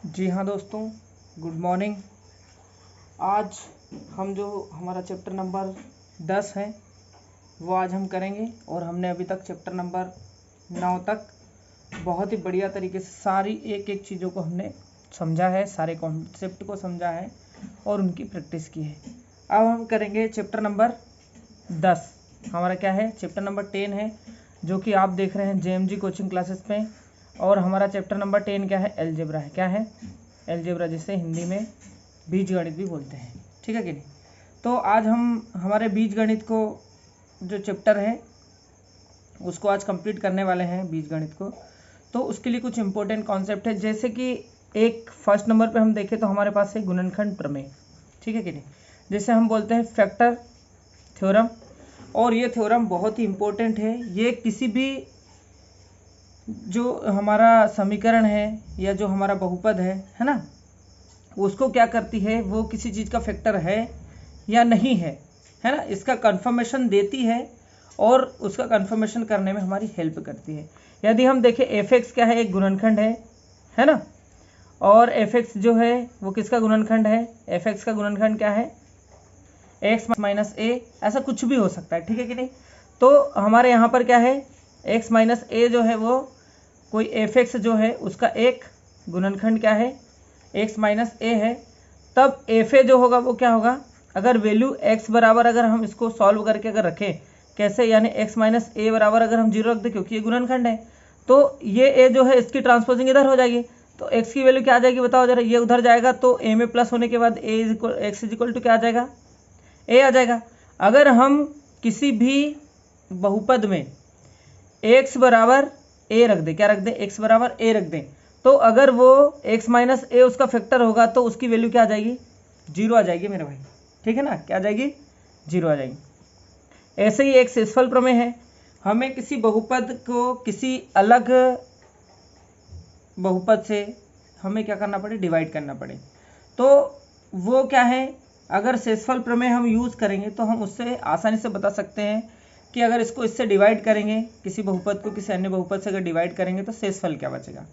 जी हाँ दोस्तों, good morning. आज हम जो हमारा चैप्टर नंबर 10 है वो आज हम करेंगे। और हमने अभी तक चैप्टर नंबर 9 तक बहुत ही बढ़िया तरीके से सारी एक एक चीज़ों को हमने समझा है, सारे कॉन्सेप्ट को समझा है और उनकी प्रैक्टिस की है। अब हम करेंगे चैप्टर नंबर 10। हमारा क्या है, चैप्टर नंबर 10 है, जो कि आप देख रहे हैं JMG कोचिंग क्लासेस पे। और हमारा चैप्टर नंबर 10 क्या है, एलजेब्रा है। क्या है, एलजेब्रा, जिसे हिंदी में बीजगणित भी बोलते हैं। ठीक है कि नहीं। तो आज हम हमारे बीजगणित को जो चैप्टर है उसको आज कंप्लीट करने वाले हैं, बीजगणित को। तो उसके लिए कुछ इंपॉर्टेंट कॉन्सेप्ट है, जैसे कि एक फर्स्ट नंबर पे हम देखें तो हमारे पास है गुणनखंड प्रमेय। ठीक है कि नहीं, जिसे हम बोलते हैं फैक्टर थ्योरम। और ये थ्योरम बहुत ही इम्पोर्टेंट है। ये किसी भी जो हमारा समीकरण है या जो हमारा बहुपद है ना, उसको क्या करती है, वो किसी चीज़ का फैक्टर है या नहीं है ना, इसका कंफर्मेशन देती है और उसका कंफर्मेशन करने में हमारी हेल्प करती है। यदि हम देखें f(x) क्या है, एक गुणनखंड है ना, और f(x) जो है वो किसका गुणनखंड है, f(x) का गुणनखंड क्या है, x माइनस a, ऐसा कुछ भी हो सकता है। ठीक है कि नहीं। तो हमारे यहाँ पर क्या है, x माइनस a जो है वो कोई f(x) जो है उसका एक गुणनखंड क्या है, x माइनस a है। तब fa जो होगा वो क्या होगा, अगर वैल्यू x बराबर, अगर हम इसको सॉल्व करके अगर रखें कैसे, यानी x माइनस a बराबर अगर हम 0 रख दें, क्योंकि ये गुणनखंड है, तो ये a जो है इसकी ट्रांसपोजिंग इधर हो जाएगी। तो x की वैल्यू क्या आ जाएगी बताओ जरा, ये उधर जाएगा तो a में प्लस होने के बाद x इज इक्वल टू क्या आ जाएगा, a आ जाएगा। अगर हम किसी भी बहुपद में x बराबर a रख दें, क्या रख दें, x बराबर a रख दें, तो अगर वो x माइनस a उसका फैक्टर होगा तो उसकी वैल्यू क्या आ जाएगी, 0 आ जाएगी मेरे भाई। ठीक है ना, क्या आ जाएगी, 0 आ जाएगी। ऐसे ही एक शेषफल प्रमेय है। हमें किसी बहुपद को किसी अलग बहुपद से हमें क्या करना पड़े, डिवाइड करना पड़े, तो वो क्या है, अगर शेषफल प्रमेय हम यूज़ करेंगे तो हम उससे आसानी से बता सकते हैं कि अगर इसको इससे डिवाइड करेंगे, किसी बहुपद को किसी अन्य बहुपद से अगर डिवाइड करेंगे तो शेषफल क्या बचेगा।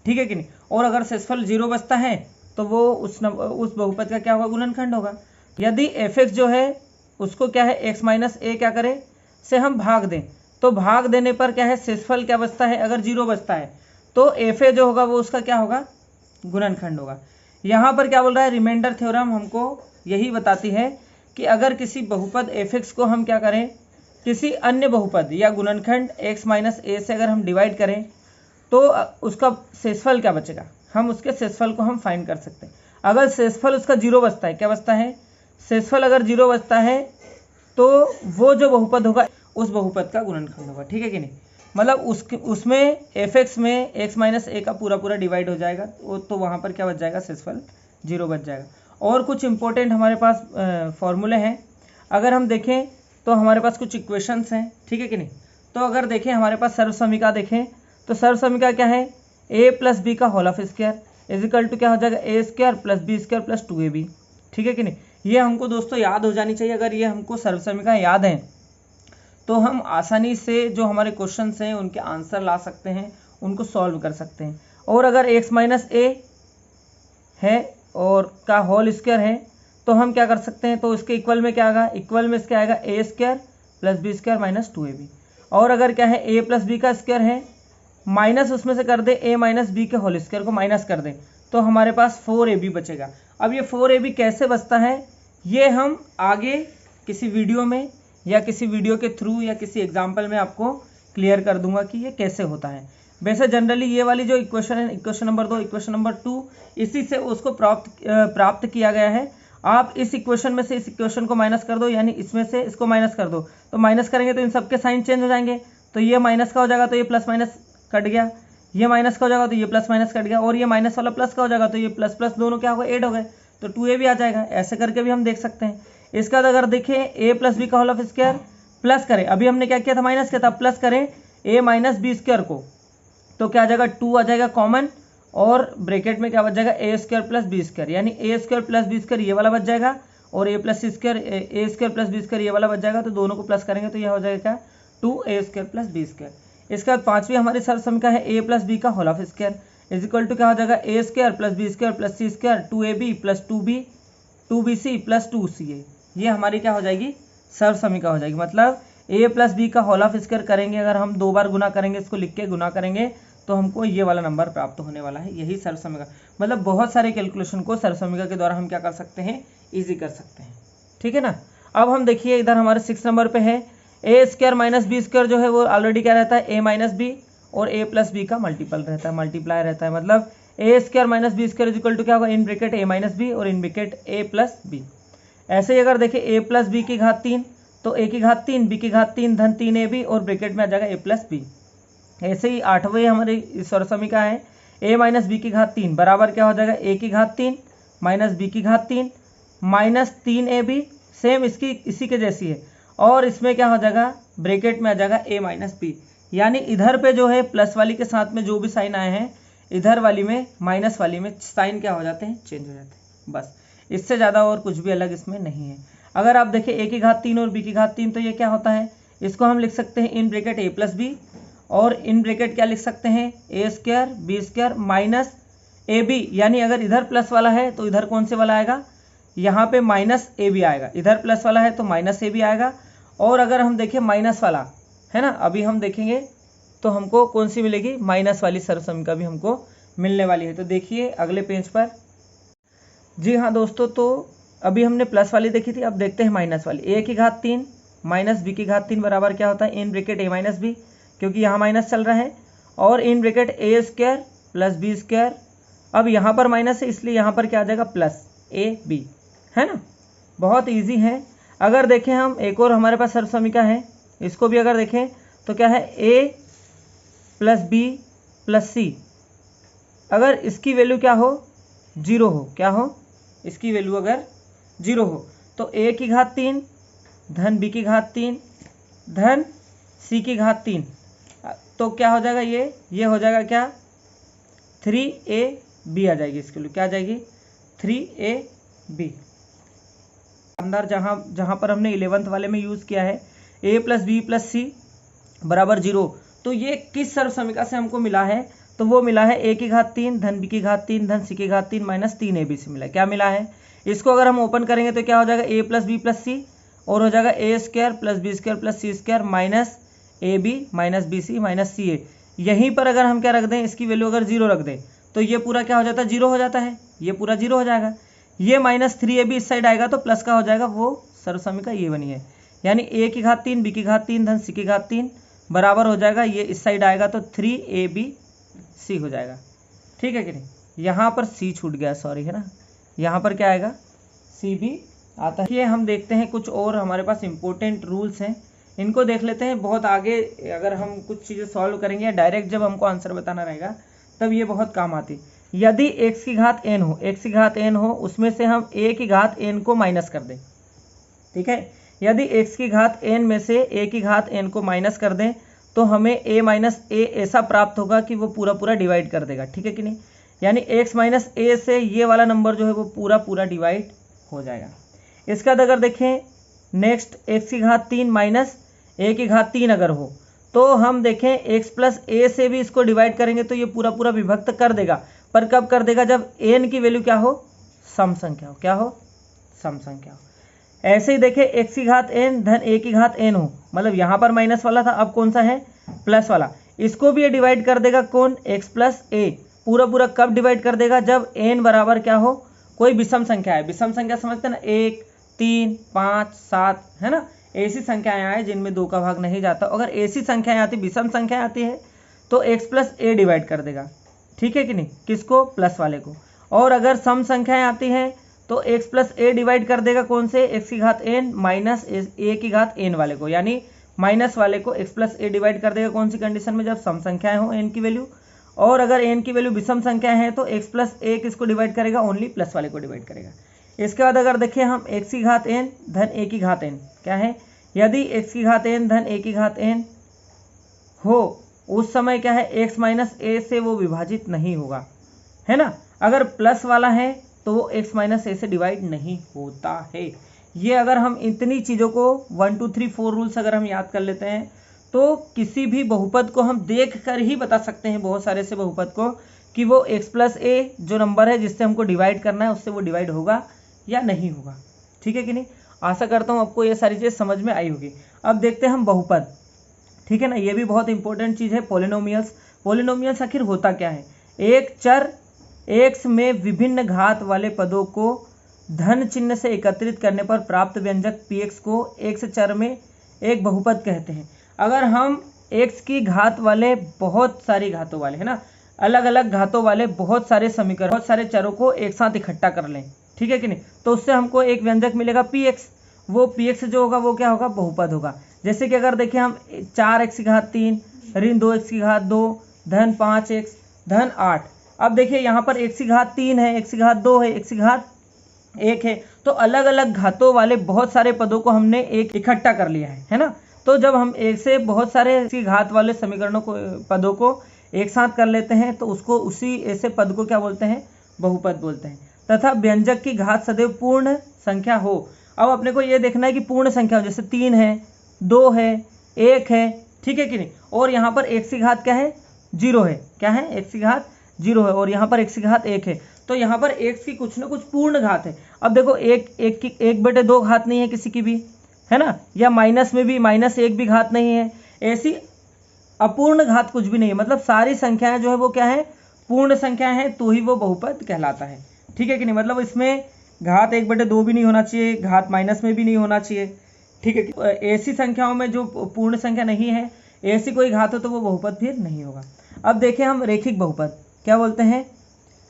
ठीक है कि नहीं। और अगर शेषफल 0 बचता है तो वो उस बहुपद का क्या होगा, गुणनखंड होगा। यदि f(x) जो है उसको क्या है, x माइनस a क्या करें से हम भाग दें, तो भाग देने पर क्या है, शेषफल क्या बचता है, अगर 0 बचता है तो fa जो होगा वो उसका क्या होगा, गुणनखंड होगा। यहाँ पर क्या बोल रहा है, रिमाइंडर थ्योरम हमको यही बताती है कि अगर किसी बहुपद f(x) को हम क्या करें, किसी अन्य बहुपद या गुणनखंड x माइनस a से अगर हम डिवाइड करें तो उसका शेषफल क्या बचेगा, हम उसके शेषफल को हम फाइंड कर सकते हैं। अगर शेषफल उसका 0 बचता है, क्या बचता है, शेषफल अगर 0 बचता है तो वो जो बहुपद होगा उस बहुपद का गुणनखंड होगा। ठीक है कि नहीं, मतलब उसमें f(x) में x माइनस a का पूरा डिवाइड हो जाएगा, तो वहाँ पर क्या बच जाएगा, शेषफल 0 बच जाएगा। और कुछ इंपॉर्टेंट हमारे पास फॉर्मूले हैं। अगर हम देखें तो हमारे पास कुछ इक्वेशंस हैं। ठीक है कि नहीं। तो अगर देखें हमारे पास सर्वसमीका देखें तो सर्वसमीका क्या है, a प्लस बी का whole of square is equal to क्या हो जाएगा, a square plus B square plus 2ab। ठीक है कि नहीं। ये हमको दोस्तों याद हो जानी चाहिए। अगर ये हमको सर्वसमीका याद है तो हम आसानी से जो हमारे क्वेश्चंस हैं उनके आंसर ला सकते हैं, उनको सॉल्व कर सकते हैं। और अगर x माइनस a है और का होल स्क्वायर है तो हम क्या कर सकते हैं, तो इसके इक्वल में क्या आएगा, इक्वल में इसका आएगा a square plus B square minus 2ab। और अगर क्या है, a प्लस बी का स्क्वायर है माइनस उसमें से कर दे a माइनस बी के होल स्क्वायर को माइनस कर दें तो हमारे पास 4ab बचेगा। अब ये 4ab कैसे बचता है, ये हम आगे किसी वीडियो में या किसी वीडियो के थ्रू या किसी एग्जाम्पल में आपको क्लियर कर दूंगा कि ये कैसे होता है। वैसे जनरली ये वाली जो इक्वेशन है, इक्वेशन नंबर 2, इक्वेशन नंबर 2, इसी से उसको प्राप्त किया गया है। आप इस इक्वेशन में से इस इक्वेशन को माइनस कर दो, यानी इसमें से इसको माइनस कर दो, तो माइनस करेंगे तो इन सबके साइन चेंज हो जाएंगे, तो ये माइनस का हो जाएगा तो ये प्लस माइनस कट गया, ये माइनस का हो जाएगा तो ये प्लस माइनस कट गया, और ये माइनस वाला प्लस का हो जाएगा तो ये प्लस प्लस दोनों क्या हो गए, ऐड हो गए, तो 2ab आ जाएगा। ऐसे करके भी हम देख सकते हैं। इसका अगर देखें a प्लस बी का होल ऑफ स्क्वायर प्लस करें, अभी हमने क्या किया था, माइनस किया था, प्लस करें a माइनस बी स्क्वायर को तो क्या आ जाएगा, 2 आ जाएगा कॉमन, और ब्रैकेट में क्या बच जाएगा, a square plus B square, यानी a square plus B square ये वाला बच जाएगा, और a plus square a square plus B square ये वाला बच जाएगा, तो दोनों को प्लस करेंगे तो यह हो जाएगा क्या, 2a square plus B square. इसके बाद पांचवी हमारी सर्वसमीका है a प्लस बी का whole of square is equal to क्या हो जाएगा A square plus B square plus C square 2ab plus 2bc plus 2ca। ये हमारी क्या हो जाएगी सर्व समीकरण हो जाएगी। मतलब a प्लस बी का होल ऑफ स्क्वायर करेंगे, अगर हम 2 बार गुना करेंगे, इसको लिख के गुना करेंगे तो हमको ये वाला नंबर प्राप्त होने वाला है। यही सर्व समीकरण, मतलब बहुत सारे कैलकुलेशन को सर्व समीकरण के द्वारा हम क्या कर सकते हैं, ईजी कर सकते हैं। ठीक है ना। अब हम देखिए इधर हमारे 6 नंबर पे है ए स्क्वायर माइनस बी स्क्वायर जो है वो ऑलरेडी क्या रहता है ए माइनस बी, और ए प्लस बी का मल्टीपल रहता है, मल्टीप्लाई रहता है। मतलब A square minus B square equal to क्या होगा in bracket A minus B और in bracket A plus B. ऐसे ही अगर देखें ए प्लस बी की घात 3 तो ए की घात 3 बी की घात 3 धन 3ab और ब्रैकेट में आ जाएगा ए प्लस बी। ऐसे ही 8वें हमारे सर्व समीकरण है ए माइनस बी की घात 3 बराबर क्या हो जाएगा ए की घात 3 माइनस बी की घात 3 माइनस 3ab, सेम इसकी इसी के जैसी है, और इसमें क्या हो जाएगा ब्रैकेट में आ जाएगा ए माइनस बी। यानी इधर पे जो है प्लस वाली के साथ में जो भी साइन आए हैं, इधर वाली में माइनस वाली में साइन क्या हो जाते हैं, चेंज हो जाते हैं। बस इससे ज़्यादा और कुछ भी अलग इसमें नहीं है। अगर आप देखें ए की घात 3 और बी की घात 3 तो ये क्या होता है, इसको हम लिख सकते हैं in bracket A plus B, और इन ब्रैकेट क्या लिख सकते हैं A square B square minus A B. यानी अगर इधर प्लस वाला है तो इधर कौन से वाला आएगा, यहाँ पे माइनस ए बी आएगा। इधर प्लस वाला है तो माइनस ए बी आएगा। और अगर हम देखें माइनस वाला है ना, अभी हम देखेंगे तो हमको कौन सी मिलेगी, माइनस वाली सर्व समीकरण भी हमको मिलने वाली है। तो देखिए अगले पेज पर। जी हाँ दोस्तों, तो अभी हमने प्लस वाली देखी थी, अब देखते हैं माइनस वाली। ए की घात 3 माइनस बी की घात 3 बराबर क्या होता है in bracket A minus B, क्योंकि यहाँ माइनस चल रहा है, और in bracket A square plus B square. अब यहाँ पर माइनस है इसलिए यहाँ पर क्या आ जाएगा प्लस ए बी, है ना। बहुत इजी है। अगर देखें हम एक और हमारे पास सर्व समीकरण है, इसको भी अगर देखें तो क्या है ए प्लस बी प्लस सी। अगर इसकी वैल्यू क्या हो, 0 हो, क्या हो, इसकी वैल्यू अगर 0 हो तो ए की घात 3 धन बी की घात 3 धन सी की घात 3, तो क्या हो जाएगा ये हो जाएगा क्या 3ab आ जाएगी। इसके लिए क्या आ जाएगी 3ab। अंदर जहाँ पर हमने 11th वाले में यूज़ किया है a प्लस बी प्लस सी बराबर 0, तो ये किस सर्व समीकरण से हमको मिला है, तो वो मिला है a की घात 3 धन b की घात 3 धन c की घात 3 माइनस 3ab से मिला। क्या मिला है, इसको अगर हम ओपन करेंगे तो क्या हो जाएगा a plus B plus C, और हो जाएगा A square plus B square plus C square minus A B minus B C minus C A. यहीं पर अगर हम क्या रख दें, इसकी वैल्यू अगर 0 रख दें तो ये पूरा क्या हो जाता है 0 हो जाता है, ये पूरा 0 हो जाएगा। ये माइनस 3ab इस साइड आएगा तो प्लस का हो जाएगा, वो सर्व समीकरण ये बनी है। यानी a की घात 3 b की घात 3 धन c की घात 3 बराबर हो जाएगा, ये इस साइड आएगा तो 3abc हो जाएगा। ठीक है कि नहीं, यहाँ पर c छूट गया, सॉरी, है ना, यहाँ पर क्या आएगा c भी आता है। ये हम देखते हैं कुछ और हमारे पास इंपॉर्टेंट रूल्स हैं, इनको देख लेते हैं। बहुत आगे अगर हम कुछ चीज़ें सॉल्व करेंगे या डायरेक्ट जब हमको आंसर बताना रहेगा तब ये बहुत काम आती। यदि x की घात n हो, x की घात n हो, उसमें से हम a की घात n को माइनस कर दें, ठीक है। यदि x की घात n में से a की घात n को माइनस कर दें तो हमें a माइनस a ऐसा प्राप्त होगा कि वो पूरा पूरा डिवाइड कर देगा, ठीक है कि नहीं। यानी x माइनस a से ये वाला नंबर जो है वो पूरा पूरा डिवाइड हो जाएगा। इसका अगर देखें नेक्स्ट x की घात 3 माइनस a की घात 3 अगर हो तो हम देखें x प्लस a से भी इसको डिवाइड करेंगे तो ये पूरा पूरा विभक्त कर देगा, पर कब कर देगा, जब n की वैल्यू क्या हो, सम संख्या हो, क्या हो, सम संख्या हो। ऐसे ही देखें x की घात n धन a की घात n हो, मतलब यहाँ पर माइनस वाला था, अब कौन सा है प्लस वाला, इसको भी ये डिवाइड कर देगा कौन, x प्लस a। पूरा पूरा कब डिवाइड कर देगा, जब n बराबर क्या हो, कोई विषम संख्या है। विषम संख्या समझते हैं ना, 1 3 5 7, है ना, ऐसी संख्याएं आए जिनमें 2 का भाग नहीं जाता। अगर ऐसी संख्याएं आती, विषम संख्या आती है तो x प्लस a डिवाइड कर देगा, ठीक है कि नहीं, किसको, प्लस वाले को। और अगर सम संख्याएं आती हैं तो x प्लस a डिवाइड कर देगा कौन से, x की घात n माइनस a की घात n वाले को, यानी माइनस वाले को x प्लस a डिवाइड कर देगा कौन सी कंडीशन में, जब सम संख्याएं हो n की वैल्यू। और अगर n की वैल्यू विषम संख्या है तो x प्लस a किसको डिवाइड करेगा, ओनली प्लस वाले को डिवाइड करेगा। इसके बाद अगर देखें हम x की घात n धन a की घात n क्या है, यदि x की घात n धन a की घात n हो उस समय क्या है, x माइनस a से वो विभाजित नहीं होगा, है ना। अगर प्लस वाला है तो वो x माइनस a से डिवाइड नहीं होता है। ये अगर हम इतनी चीज़ों को 1 2 3 4 रूल्स अगर हम याद कर लेते हैं तो किसी भी बहुपद को हम देख कर ही बता सकते हैं, बहुत सारे से बहुपद को, कि वो x प्लस ए जो नंबर है जिससे हमको डिवाइड करना है उससे वो डिवाइड होगा या नहीं होगा। ठीक है कि नहीं। आशा करता हूँ आपको ये सारी चीज़ समझ में आई होगी। अब देखते हैं हम बहुपद। ठीक है ना, ये भी बहुत इंपॉर्टेंट चीज़ है। पॉलिनोमियल्स, पॉलिनोमियल्स आखिर होता क्या है? एक चर x में विभिन्न घात वाले पदों को धन चिन्ह से एकत्रित करने पर प्राप्त व्यंजक px को x चर में एक बहुपद कहते हैं। अगर हम x की घात वाले बहुत सारी घातों वाले, है ना, अलग अलग घातों वाले बहुत सारे समीकरण, बहुत सारे चरों को एक साथ इकट्ठा कर लें, ठीक है कि नहीं, तो उससे हमको एक व्यंजक मिलेगा px। वो px जो होगा वो क्या होगा? बहुपद होगा। जैसे कि अगर देखिए हम 4x की घात 3 ऋण 2x की घात 2 धन 5x धन 8। अब देखिए यहाँ पर x की घात 3 है, x की घात 2 है, x की घात 1 है, तो अलग अलग घातों वाले बहुत सारे पदों को हमने एक इकट्ठा कर लिया है ना। तो जब हम एक से बहुत सारे की घात वाले समीकरणों को, पदों को एक साथ कर लेते हैं तो उसको, उसी ऐसे पद को क्या बोलते हैं? बहुपद बोलते हैं। तथा व्यंजक की घात सदैव पूर्ण संख्या हो। अब अपने को ये देखना है कि पूर्ण संख्या हो, जैसे 3 है, 2 है, 1 है, ठीक है कि नहीं। और यहाँ पर x की घात क्या है? 0 है। क्या है? x की घात 0 है और यहाँ पर x की घात 1 है। तो यहाँ पर x की कुछ ना कुछ पूर्ण घात है। अब देखो एक बटे 2 घात नहीं है किसी की भी, है ना, या माइनस में भी -1 भी घात नहीं है। ऐसी अपूर्ण घात कुछ भी नहीं है। मतलब सारी संख्याएं जो है वो क्या है? पूर्ण संख्या है, तो ही वो बहुपद कहलाता है। ठीक है कि नहीं। मतलब इसमें घात 1/2 भी नहीं होना चाहिए, घात माइनस में भी नहीं होना चाहिए। ठीक है कि ऐसी संख्याओं में जो पूर्ण संख्या नहीं है, ऐसी कोई घात हो तो वो बहुपद फिर नहीं होगा। अब देखें हम रेखिक बहुपद, क्या बोलते हैं?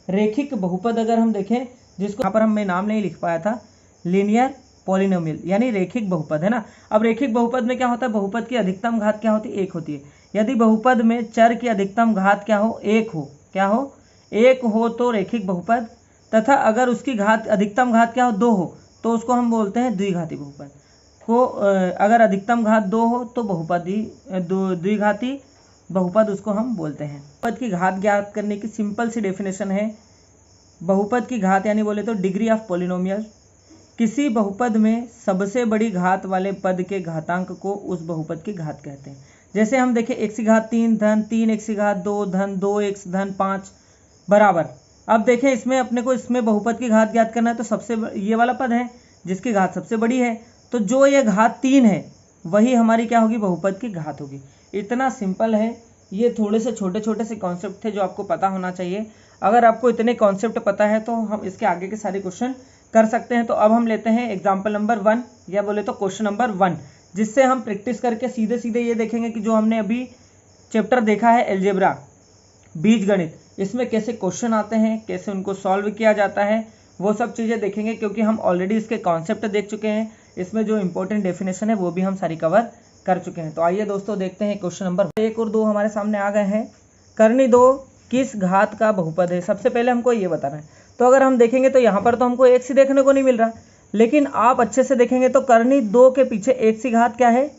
रेखिक बहुपद अगर हम देखें, जिसको यहाँ पर मैं नाम नहीं लिख पाया था, लीनियर पॉलिनोमियल, यानी रेखिक बहुपद, है ना। अब रेखिक बहुपद में क्या होता है? बहुपद की अधिकतम घात क्या होती है? 1 होती है। यदि बहुपद में चर की अधिकतम घात क्या हो? 1 हो। क्या हो? 1 हो तो रेखिक बहुपद। तथा अगर उसकी घात, अधिकतम घात क्या हो? 2 हो, तो उसको हम बोलते हैं द्विघाती बहुपद को। अगर अधिकतम घात 2 हो तो द्विघाती बहुपद उसको हम बोलते हैं। बहुपद की घात ज्ञात करने की सिंपल सी डेफिनेशन है। बहुपद की घात यानी बोले तो डिग्री ऑफ पॉलिनोमियल। किसी बहुपद में सबसे बड़ी घात वाले पद के घातांक को उस बहुपद की घात कहते हैं। जैसे हम देखें x की घात 3 धन 3 x की घात 2 धन 2x धन 5 बराबर। अब देखें इसमें अपने को, इसमें बहुपद की घात ज्ञात करना है, तो सबसे ये वाला पद है जिसकी घात सबसे बड़ी है, तो जो ये घात 3 है वही हमारी क्या होगी? बहुपद की घात होगी। इतना सिंपल है। ये थोड़े से छोटे छोटे से कॉन्सेप्ट थे जो आपको पता होना चाहिए। अगर आपको इतने कॉन्सेप्ट पता है तो हम इसके आगे के सारे क्वेश्चन कर सकते हैं। तो अब हम लेते हैं एग्जाम्पल नंबर 1, या बोले तो क्वेश्चन नंबर 1, जिससे हम प्रैक्टिस करके सीधे सीधे ये देखेंगे कि जो हमने अभी चैप्टर देखा है एलजेब्रा, बीजगणित, इसमें कैसे क्वेश्चन आते हैं, कैसे उनको सॉल्व किया जाता है, वो सब चीज़ें देखेंगे। क्योंकि हम ऑलरेडी इसके कॉन्सेप्ट देख चुके हैं, इसमें जो इंपॉर्टेंट डेफिनेशन है वो भी हम सारी कवर कर चुके हैं। तो आइए दोस्तों देखते हैं क्वेश्चन नंबर 1 और 2 हमारे सामने आ गए हैं। कर्णी 2 किस घात का बहुपद है? सबसे पहले हमको ये बताना है। तो अगर हम देखेंगे तो यहाँ पर तो हमको x ही देखने को नहीं मिल रहा, लेकिन आप अच्छे से देखेंगे तो कर्णी 2 के पीछे x की घात क्या है?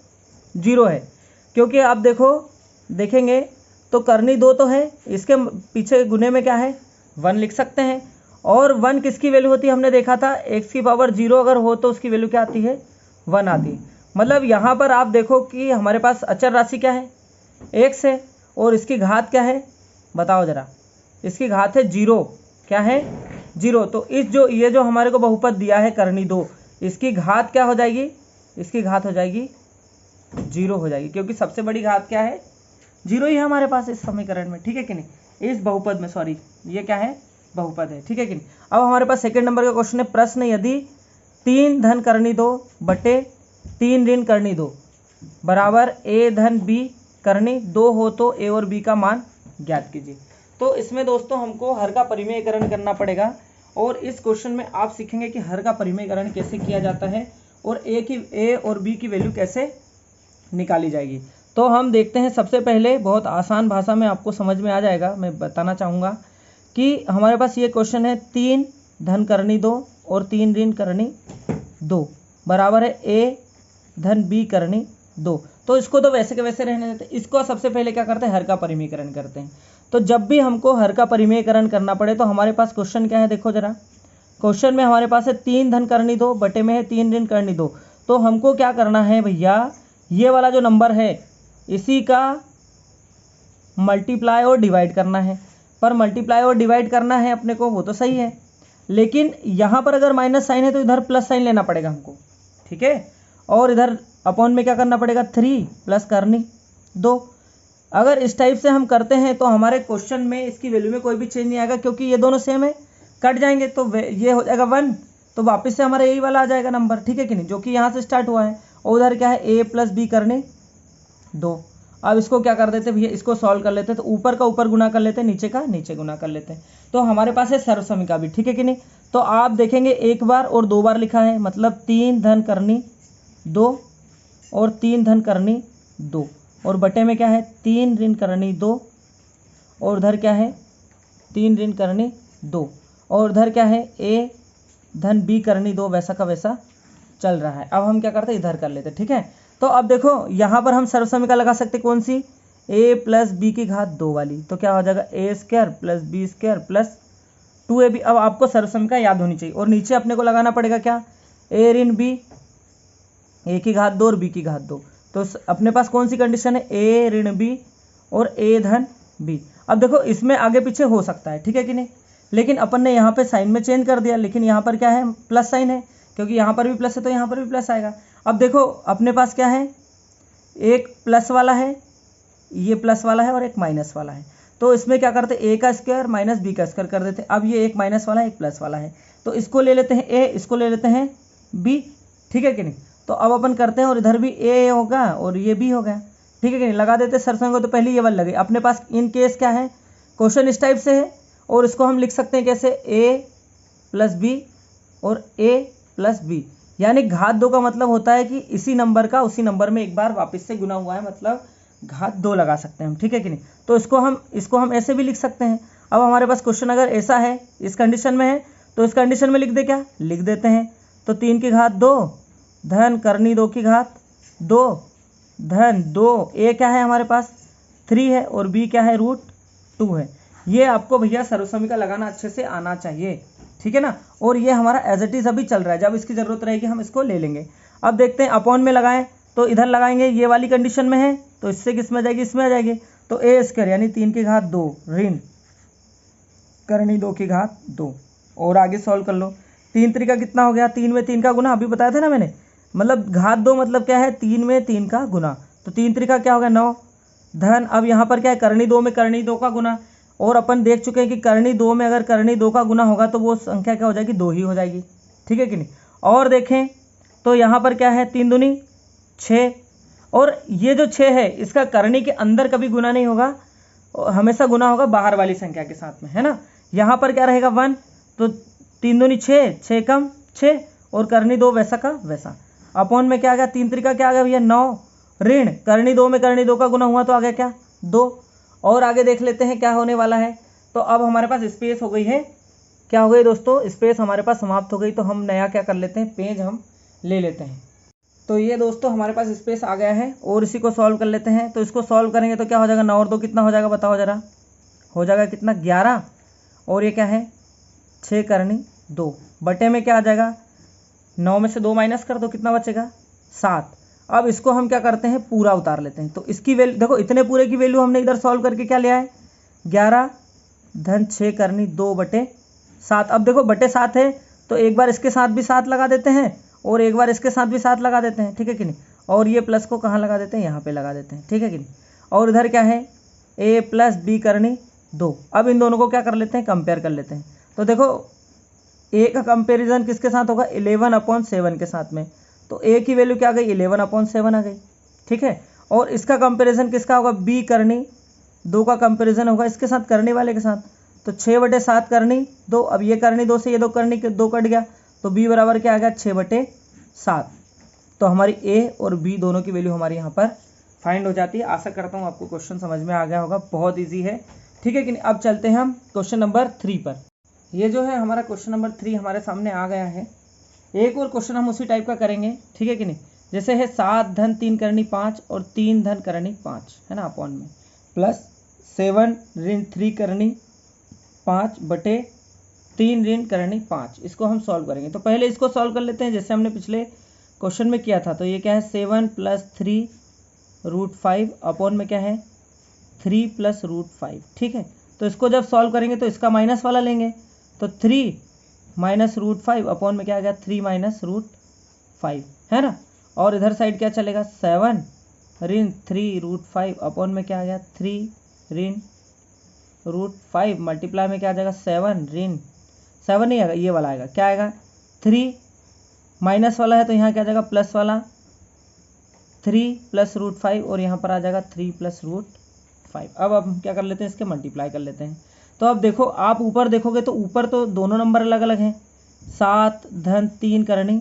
0 है। क्योंकि आप देखेंगे तो कर्णी 2 तो है, इसके पीछे गुने में क्या है? 1 लिख सकते हैं। और 1 किसकी वैल्यू होती है? हमने देखा था x की पावर 0 अगर हो तो उसकी वैल्यू क्या आती है? 1 आती है। मतलब यहाँ पर आप देखो कि हमारे पास अचर राशि क्या है? x है, और इसकी घात क्या है? बताओ जरा। इसकी घात है 0। क्या है? 0। तो ये जो हमारे को बहुपद दिया है कर्णी 2, इसकी घात क्या हो जाएगी? इसकी घात हो जाएगी 0 हो जाएगी, क्योंकि सबसे बड़ी घात क्या है? 0 ही है हमारे पास इस समीकरण में। ठीक है कि नहीं? इस बहुपद में, सॉरी, ये क्या है? बहुपद है। ठीक है कि नहीं? अब हमारे पास सेकंड नंबर का क्वेश्चन है। प्रश्न, यदि 3 धन कर्णी 2 बटे 3 ऋण कर्णी 2 बराबर a धन b कर्णी 2 हो तो a और b का मान ज्ञात कीजिए। तो इसमें दोस्तों हमको हर का परिमेयकरण करना पड़ेगा, और इस क्वेश्चन में आप सीखेंगे कि हर का परिमेयकरण कैसे किया जाता है और a और b की वैल्यू कैसे निकाली जाएगी। तो हम देखते हैं। सबसे पहले बहुत आसान भाषा में आपको समझ में आ जाएगा, मैं बताना चाहूँगा कि हमारे पास ये क्वेश्चन है 3 धन कर्णी 2 और 3 ऋण कर्णी 2 बराबर है a धन b कर्णी 2। तो इसको तो वैसे के वैसे रहने देते हैं। इसको सबसे पहले क्या करते हैं? हर का परिमेयकरण करते हैं। तो जब भी हमको हर का परिमेयकरण करना पड़े तो हमारे पास क्वेश्चन क्या है? देखो जरा, क्वेश्चन में हमारे पास है 3 धन कर्णी 2 बटे में है 3 ऋण कर्णी 2। तो हमको क्या करना है भैया? ये वाला जो नंबर है इसी का मल्टीप्लाई और डिवाइड करना है। पर मल्टीप्लाई और डिवाइड करना है अपने को, वो तो सही है, लेकिन यहाँ पर अगर माइनस साइन है तो इधर प्लस साइन लेना पड़ेगा हमको, ठीक है। और इधर अपॉन में क्या करना पड़ेगा, 3 प्लस करनी 2। अगर इस टाइप से हम करते हैं तो हमारे क्वेश्चन में इसकी वैल्यू में कोई भी चेंज नहीं आएगा, क्योंकि ये दोनों सेम है, कट जाएंगे तो ये हो जाएगा 1, तो वापस से हमारा यही वाला आ जाएगा नंबर, ठीक है कि नहीं, जो कि यहाँ से स्टार्ट हुआ है। और उधर क्या है, a प्लस बी करने 2। अब इसको क्या कर देते भैया, इसको सॉल्व कर लेते हैं, तो ऊपर का ऊपर गुना कर लेते हैं, नीचे का नीचे गुना कर लेते हैं, तो हमारे पास है सर्वसमिका भी, ठीक है कि नहीं। तो आप देखेंगे एक बार और 2 बार लिखा है, मतलब 3 धन करनी 2 और 3 धन करनी 2, और बटे में क्या है 3 ऋण करनी 2, और उधर क्या है 3 ऋण करनी 2, और उधर क्या है a धन b करनी 2, वैसा का वैसा चल रहा है। अब हम क्या करते हैं, इधर कर लेते हैं, ठीक है। तो अब देखो यहाँ पर हम सर्वसमिका लगा सकते, कौन सी, a प्लस बी की घात 2 वाली, तो क्या हो जाएगा a square plus B square plus 2ab। अब आपको सर्वसमिका याद होनी चाहिए, और नीचे अपने को लगाना पड़ेगा क्या, a ऋण b, a की घात 2 और b की घात 2। तो अपने पास कौन सी कंडीशन है, a ऋण b और a धन b। अब देखो इसमें आगे पीछे हो सकता है, ठीक है कि नहीं, लेकिन अपन ने यहाँ पे साइन में चेंज कर दिया, लेकिन यहाँ पर क्या है, प्लस साइन है, क्योंकि यहाँ पर भी प्लस है तो यहाँ पर भी प्लस आएगा। अब देखो अपने पास क्या है, एक प्लस वाला है, ये प्लस वाला है, और एक माइनस वाला है, तो इसमें क्या करते हैं, a का स्क्वायर माइनस b का स्क्वायर कर देते हैं। अब ये एक माइनस वाला है, एक प्लस वाला है, तो इसको ले लेते हैं a, इसको ले लेते हैं b, ठीक है कि नहीं। तो अब अपन करते हैं, और इधर भी a होगा और ये b हो गया, ठीक है कि नहीं, लगा देते हैं सर्वसमिका। तो पहले ये वाला लगे, अपने पास इन केस क्या है, क्वेश्चन इस टाइप से है, और इसको हम लिख सकते हैं कैसे, a प्लस बी और a प्लस बी, यानी घात 2 का मतलब होता है कि इसी नंबर का उसी नंबर में एक बार वापस से गुना हुआ है, मतलब घात 2 लगा सकते हैं हम, ठीक है कि नहीं। तो इसको हम ऐसे भी लिख सकते हैं। अब हमारे पास क्वेश्चन अगर ऐसा है, इस कंडीशन में है, तो इस कंडीशन में लिख दे, क्या लिख देते हैं, तो 3 की घात 2 धन करनी 2 की घात 2 धन 2, a क्या है हमारे पास 3 है, और b क्या है √2 है। ये आपको भैया सर्वसमिका लगाना अच्छे से आना चाहिए, ठीक है ना। और ये हमारा एज इट इज़ अभी चल रहा है, जब इसकी ज़रूरत रहेगी हम इसको ले लेंगे। अब देखते हैं अपॉन में लगाएं, तो इधर लगाएंगे, ये वाली कंडीशन में है, तो इससे किस में आ जाएगी, इसमें आ जाएगी, तो a स्क्वायर यानी 3 की घात 2 ऋण करनी 2 की घात 2, और आगे सॉल्व कर लो। 3 3 का कितना हो गया, 3 में 3 का गुना, अभी बताया था ना मैंने, मतलब घात 2 मतलब क्या है, 3 में 3 का गुना, तो 3 3 का क्या हो गया 9 धन। अब यहाँ पर क्या है, करनी 2 में करनी 2 का गुना, और अपन देख चुके हैं कि करनी 2 में अगर करनी 2 का गुना होगा तो वो संख्या क्या हो जाएगी, 2 ही हो जाएगी, ठीक है कि नहीं। और देखें तो यहाँ पर क्या है, 3 दूनी 6, और ये जो 6 है इसका करनी के अंदर कभी गुना नहीं होगा, हमेशा गुना होगा बाहर वाली संख्या के साथ में, है ना। यहाँ पर क्या रहेगा 1, तो 3 दूनी 6, 6 कम 6, और करनी 2 वैसा का वैसा। अपॉन में क्या आ गया, 3 3 का क्या आ गया भैया 9 ऋण करनी 2 में करनी 2 का गुना हुआ तो आ गया क्या 2। और आगे देख लेते हैं क्या होने वाला है। तो अब हमारे पास स्पेस हो गई है, क्या हो गई दोस्तों, स्पेस हमारे पास समाप्त हो गई। तो हम नया क्या कर लेते हैं, पेज हम ले लेते हैं। तो ये दोस्तों हमारे पास स्पेस आ गया है, और इसी को सॉल्व कर लेते हैं। तो इसको सॉल्व करेंगे तो क्या हो जाएगा, 9 और 2 कितना हो जाएगा, बताओ जरा, हो जाएगा कितना 11, और ये क्या है 6 करनी 2, बटे में क्या आ जाएगा, 9 में से 2 माइनस कर दो, कितना बचेगा 7। अब इसको हम क्या करते हैं, पूरा उतार लेते हैं। तो इसकी वैल्यू देखो, इतने पूरे की वैल्यू हमने इधर सॉल्व करके क्या लिया है, 11 धन 6 करनी 2 बटे 7। अब देखो बटे 7 है, तो एक बार इसके साथ भी 7 लगा देते हैं, और एक बार इसके साथ भी 7 लगा देते हैं, ठीक है कि नहीं। और ये प्लस को कहाँ लगा देते हैं, यहाँ पे लगा देते हैं, ठीक है कि नहीं। और इधर क्या है, a प्लस बी करनी 2। अब इन दोनों को क्या कर लेते हैं, कंपेयर कर लेते हैं। तो देखो a का कंपेरिजन किसके साथ होगा, 11/7 के साथ में, तो a की वैल्यू क्या आ गई, 11/7 आ गई, ठीक है। और इसका कंपेरिजन किसका होगा, b करनी 2 का कंपेरिजन होगा इसके साथ, करने वाले के साथ, तो 6/7 करनी 2। अब ये करनी 2 से ये 2 करनी 2 कट गया, तो b बराबर क्या आ गया 6/7। तो हमारी a और b दोनों की वैल्यू हमारी यहाँ पर फाइंड हो जाती है। आशा करता हूँ आपको क्वेश्चन समझ में आ गया होगा, बहुत ईजी है, ठीक है कि नहीं। अब चलते हैं हम क्वेश्चन नंबर 3 पर। ये जो है हमारा क्वेश्चन नंबर 3 हमारे सामने आ गया है। एक और क्वेश्चन हम उसी टाइप का करेंगे, ठीक है कि नहीं। जैसे है 7 धन 3 करनी 5 और 3 धन करनी 5, है ना, अपॉन में प्लस 7 ऋण 3 करनी 5 बटे 3 ऋण करनी 5। इसको हम सॉल्व करेंगे। तो पहले इसको सॉल्व कर लेते हैं जैसे हमने पिछले क्वेश्चन में किया था। तो ये क्या है 7 + 3 √5 अपॉन में क्या है 3 + √5, ठीक है। तो इसको जब सॉल्व करेंगे तो इसका माइनस वाला लेंगे, तो 3 माइनस रूट 5 अपॉन में क्या आ गया 3 माइनस रूट 5, है ना। और इधर साइड क्या चलेगा 7 ऋण 3 रूट 5 अपॉन में क्या आ गया 3 ऋण रूट 5 मल्टीप्लाई में क्या आ जाएगा 7 ऋण 7 नहीं आएगा, ये वाला आएगा, क्या आएगा 3 माइनस वाला है तो यहाँ क्या आ जाएगा प्लस वाला 3 प्लस रूट 5 और यहाँ पर आ जाएगा 3 प्लस रूट 5। अब हम क्या कर लेते हैं, इसके मल्टीप्लाई कर लेते हैं। तो अब देखो आप ऊपर देखोगे तो ऊपर तो दोनों नंबर अलग अलग हैं, 7 धन 3 करनी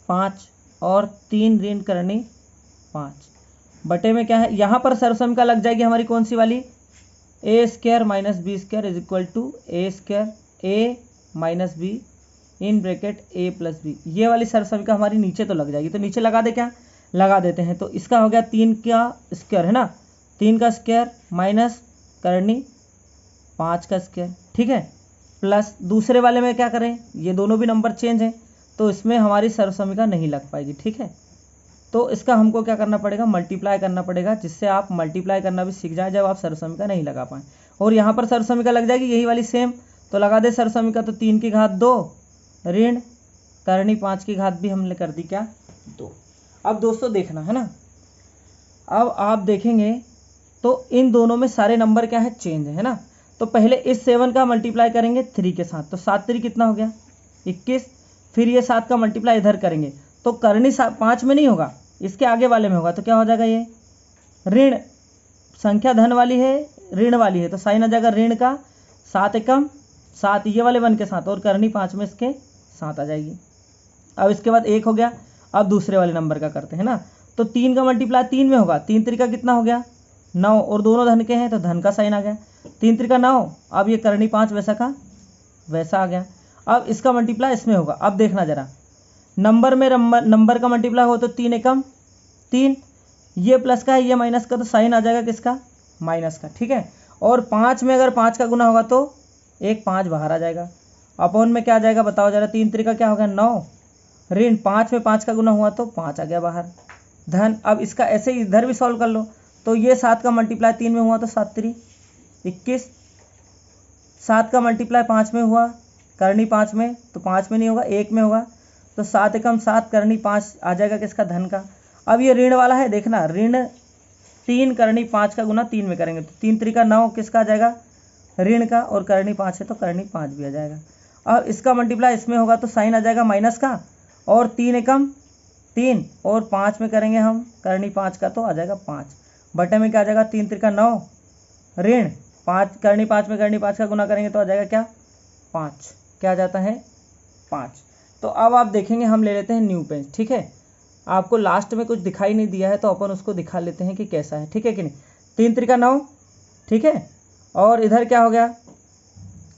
5 और 3 ऋण करनी 5 बटे में क्या है, यहाँ पर सर्वसमीका लग जाएगी हमारी कौन सी वाली, A square minus B square is equal to A square A minus B in bracket A plus B. ये वाली सर्वसमीका हमारी नीचे तो लग जाएगी, तो नीचे लगा दे, क्या लगा देते हैं। तो इसका हो गया 3 का स्क्वायर, है ना, 3 का स्क्वायर माइनस करनी 5 का स्क्वायर, ठीक है, प्लस दूसरे वाले में क्या करें, ये दोनों भी नंबर चेंज हैं तो इसमें हमारी सर्वसमीका नहीं लग पाएगी, ठीक है। तो इसका हमको क्या करना पड़ेगा, मल्टीप्लाई करना पड़ेगा, जिससे आप मल्टीप्लाई करना भी सीख जाए जब आप सर्वसमीका नहीं लगा पाएँ। और यहाँ पर सर्वसमीका लग जाएगी यही वाली सेम, तो लगा दे सर्वसमीका, तो 3 की घात 2 ऋण करनी 5 की घात भी हमने कर दी क्या 2। अब दोस्तों देखना है ना, अब आप देखेंगे तो इन दोनों में सारे नंबर क्या है चेंज है ना। तो पहले इस 7 का मल्टीप्लाई करेंगे 3 के साथ, तो 7 3 कितना हो गया 21, फिर ये 7 का मल्टीप्लाई इधर करेंगे तो करनी 5 में नहीं होगा, इसके आगे वाले में होगा, तो क्या हो जाएगा, ये ऋण संख्या धन वाली है ऋण वाली है तो साइन आ जाएगा ऋण का 7 एकम 7 ये वाले 1 के साथ और करनी 5 में इसके साथ आ जाएगी। अब इसके बाद 1 हो गया, अब दूसरे वाले नंबर का करते हैं ना, तो 3 का मल्टीप्लाई 3 में होगा, 3 3 का कितना हो गया 9 और दोनों धन के हैं तो धन का साइन आ गया, 3 3 का 9, अब ये करनी 5 वैसा का वैसा आ गया। अब इसका मल्टीप्लाई इसमें होगा, अब देखना जरा नंबर में नंबर का मल्टीप्लाई हो तो 3 एकम 3, ये प्लस का है ये माइनस का, तो साइन आ जाएगा किसका माइनस का, ठीक है। और 5 में अगर 5 का गुना होगा तो एक 5 बाहर आ जाएगा, अपॉन में क्या आ जाएगा बताओ जरा, 3 3 का क्या होगा 9 ऋण 5 में 5 का गुना हुआ तो 5 आ गया बाहर धन। अब इसका ऐसे ही इधर भी सॉल्व कर लो, तो ये 7 का मल्टीप्लाई 3 में हुआ तो 7 3 21, 7 का मल्टीप्लाई 5 में हुआ करनी 5 में तो 5 में नहीं होगा 1 में होगा, तो 7 एकम 7 करनी 5 आ जाएगा किसका धन का। अब ये ऋण वाला है, देखना ऋण 3 करनी 5 का गुना 3 में करेंगे तो 3 3 का 9 किसका आ जाएगा ऋण का, और करनी 5 है तो करनी 5 भी आ जाएगा। अब इसका मल्टीप्लाई इसमें होगा तो साइन आ जाएगा माइनस का, और 3 एकम 3 और 5 में करेंगे हम करनी 5 का तो आ जाएगा 5 बटे में क्या आ जाएगा 3 3 का 9 ऋण 5 करनी 5 में करनी 5 का गुना करेंगे तो आ जाएगा क्या 5, क्या आ जाता है 5। तो अब आप देखेंगे हम ले लेते हैं न्यू पेज, ठीक है, आपको लास्ट में कुछ दिखाई नहीं दिया है तो अपन उसको दिखा लेते हैं कि कैसा है, ठीक है कि नहीं। 3 3 का 9, ठीक है, और इधर क्या हो गया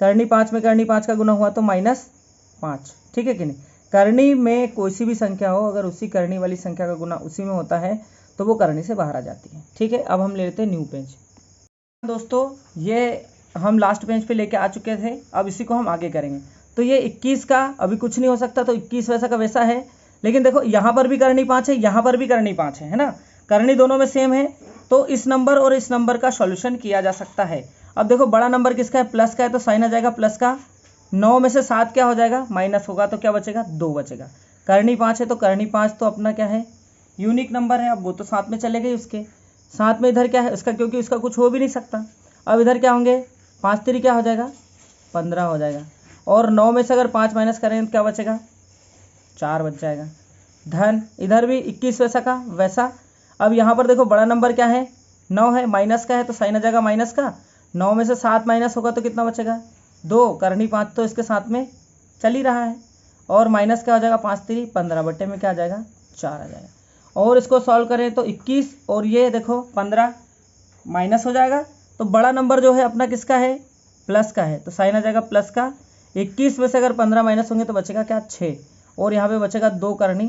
करनी 5 में करनी 5 का गुना हुआ तो -5, ठीक है कि नहीं। करनी में कोई सी भी संख्या हो अगर उसी करनी वाली संख्या का गुना उसी में होता है तो वो करनी से बाहर आ जाती है, ठीक है। अब हम ले लेते हैं न्यू पेज। दोस्तों ये हम लास्ट पेज पे लेके आ चुके थे, अब इसी को हम आगे करेंगे। तो ये 21 का अभी कुछ नहीं हो सकता तो 21 वैसा का वैसा है, लेकिन देखो यहाँ पर भी करनी 5 है यहाँ पर भी करनी 5 है ना, करनी दोनों में सेम है तो इस नंबर और इस नंबर का सॉल्यूशन किया जा सकता है। अब देखो बड़ा नंबर किसका है प्लस का है तो साइन आ जाएगा प्लस का, 9 में से 7 क्या हो जाएगा माइनस होगा तो क्या बचेगा 2 बचेगा, करनी 5 है तो करनी 5 तो अपना क्या है यूनिक नंबर है, अब वो तो साथ में चले गए उसके साथ में, इधर क्या है इसका क्योंकि इसका कुछ हो भी नहीं सकता। अब इधर क्या होंगे 5 3 क्या हो जाएगा 15 हो जाएगा, और 9 में से अगर 5 माइनस करें तो क्या बचेगा 4 बच जाएगा धन। इधर भी 21 वैसा का वैसा। अब यहाँ पर देखो बड़ा नंबर क्या है 9 है, माइनस का है तो साइन आ जाएगा माइनस का, 9 में से 7 माइनस होगा तो कितना बचेगा 2, करनी 5 तो इसके साथ में चल ही रहा है, और माइनस क्या हो जाएगा 5 3 15 बट्टे में क्या आ जाएगा 4 आ जाएगा। और इसको सॉल्व करें तो 21 और ये देखो 15 माइनस हो जाएगा, तो बड़ा नंबर जो है अपना किसका है प्लस का है तो साइन आ जाएगा प्लस का। 21 में से अगर 15 माइनस होंगे तो बचेगा क्या 6, और यहाँ पे बचेगा 2 करनी